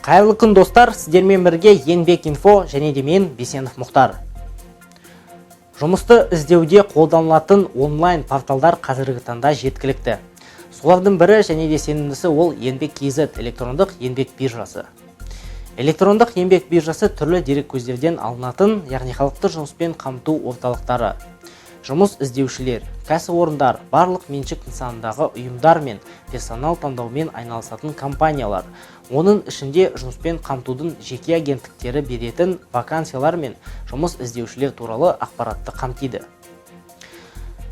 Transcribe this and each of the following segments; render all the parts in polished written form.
Қайырлы күн достар, сіздермен бірге Еңбек инфо және де мен Бейсенов Мұхтар. Жұмысты іздеуде қолданылатын онлайн порталдар қазіргі таңда жеткілікті. Солардың бірі және де сенімдісі ол Еңбек.kz электрондық еңбек биржасы. Электрондық еңбек биржасы түрлі дереккөздерден алынатын, яғни халықты жұмыспен қамту орталықтары, жұмыс іздеушілер, кәсіпорындар, барлық меншік нысанындағы ұйымдар мен персонал таңдаумен айналысатын компаниялар, оның ішінде жұмыспен қамтудың жеке агенттіктері беретін вакансиялар мен жұмыс іздеушілер туралы ақпаратты қамтиды.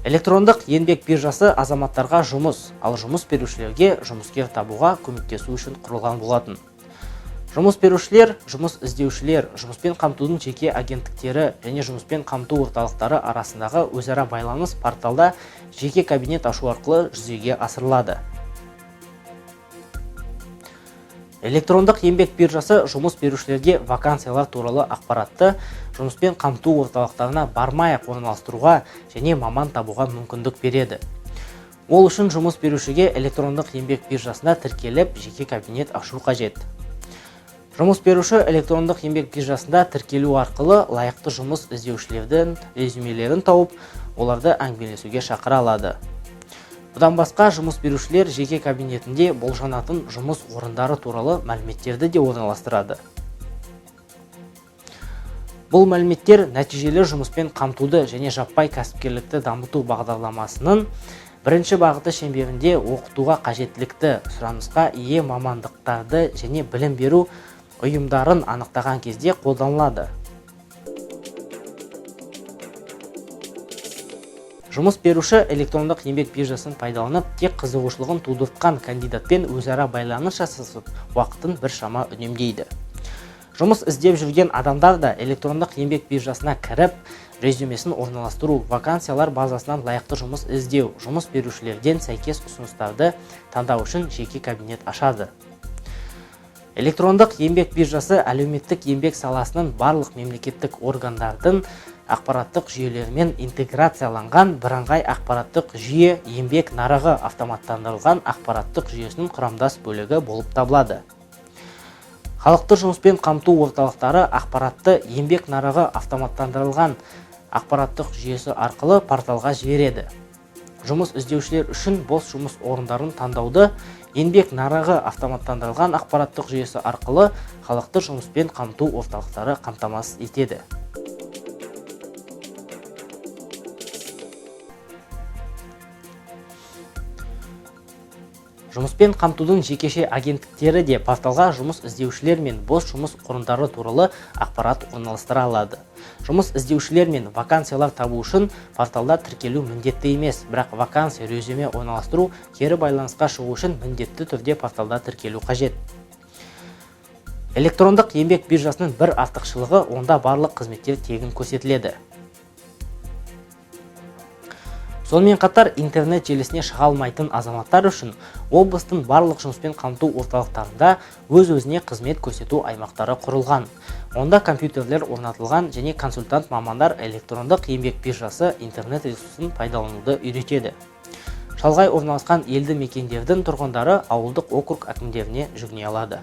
Электрондық еңбек биржасы азаматтарға жұмыс, ал жұмыс берушілерге жұмыскер табуға көмектесу үшін құрылған болатын. Жұмыс берушілер, жұмыс іздеушілер, жұмыспен қамтудың жеке агенттіктері және жұмыспен қамту орталықтары арасындағы өзара байланыс порталда жеке кабинет ашу арқылы жүзеге асырылады. Электрондық еңбек биржасы жұмыс берушілерге вакансиялар туралы ақпаратты жұмыспен қамту орталықтарына бармай-ақ орналастыруға және маман табуға мүмкіндік береді. Ол үшін жұмыс берушіге электрондық еңбек биржасына тіркеліп, жеке кабинет ашу қажет. Жұмыс беруші электрондық еңбек биржасында тіркелу арқылы лайықты жұмыс іздеушілердің резюмелерін тауып, оларды әңгімелесуге шақыра алады. Бұдан басқа жұмыс берушілер жеке кабинетінде болжанатын жұмыс орындары туралы мәліметтерді де орналастырады. Бұл мәліметтер нәтижелі жұмыспен қамтуды және жаппай кәсіпкерлікті дамыту бағдарламасының бірінші бағыты шеңберінде оқытуға қажеттілікті, сұранысқа ие мамандықтарды және білім беру ұйымдарын анықтаған кезде қолданылады. Жұмыс беруші электрондық еңбек биржасын пайдаланып, тек қызығушылығын тудыртқан кандидатпен өзара байланыс жасасып, уақытын біршама үнемдейді. Жұмыс іздеп жүрген адамдар да электрондық еңбек биржасына кіріп, резюмесін орналастыру, вакансиялар базасынан лайықты жұмыс іздеу, жұмыс берушілерден сәйкес ұсыныстарды таңдау үшін жеке кабинет ашады. Электрондық еңбек биржасы әлеуметтік еңбек саласының барлық мемлекеттік органдардың ақпараттық жүйелерімен интеграцияланған бірыңғай ақпараттық жүйе, еңбек нарығы автоматтандырылған ақпараттық жүйесінің құрамдас бөлігі болып табылады. Халықты жұмыспен қамту орталықтары ақпаратты еңбек нарығы автоматтандырылған ақпараттық жүйесі арқылы порталға жібереді. Жұмыс іздеушілер үшін бос жұмыс орындарын таңдауды еңбек нарығы автоматтандырылған ақпараттық жүйесі арқылы халықты жұмыспен қамту орталықтары қамтамасыз етеді. Жұмыспен қамтудың жекеше агенттіктері де порталға жұмыс іздеушілер мен бос жұмыс орындары туралы ақпарат орналастыра алады. Жұмыс іздеушілер мен вакансиялар табу үшін порталда тіркелу міндетті емес, бірақ вакансия резюме орналастыру, кері байланысқа шығу үшін міндетті түрде порталда тіркелу қажет. Электрондық еңбек биржасының бір артықшылығы, онда барлық қызметтер тегін көрсетіледі. Сонымен қатар интернет желісіне шыға алмайтын азаматтар үшін облыстың барлық жұмыспен қамту орталықтарында өз-өзіне қызмет көрсету аймақтары құрылған. Онда компьютерлер орнатылған және консультант мамандар электрондық еңбек биржасы интернет ресурсын пайдалануды үйретеді. Шалғай орналасқан елді мекендердің тұрғындары ауылдық округ әкімдеріне жүгіне алады.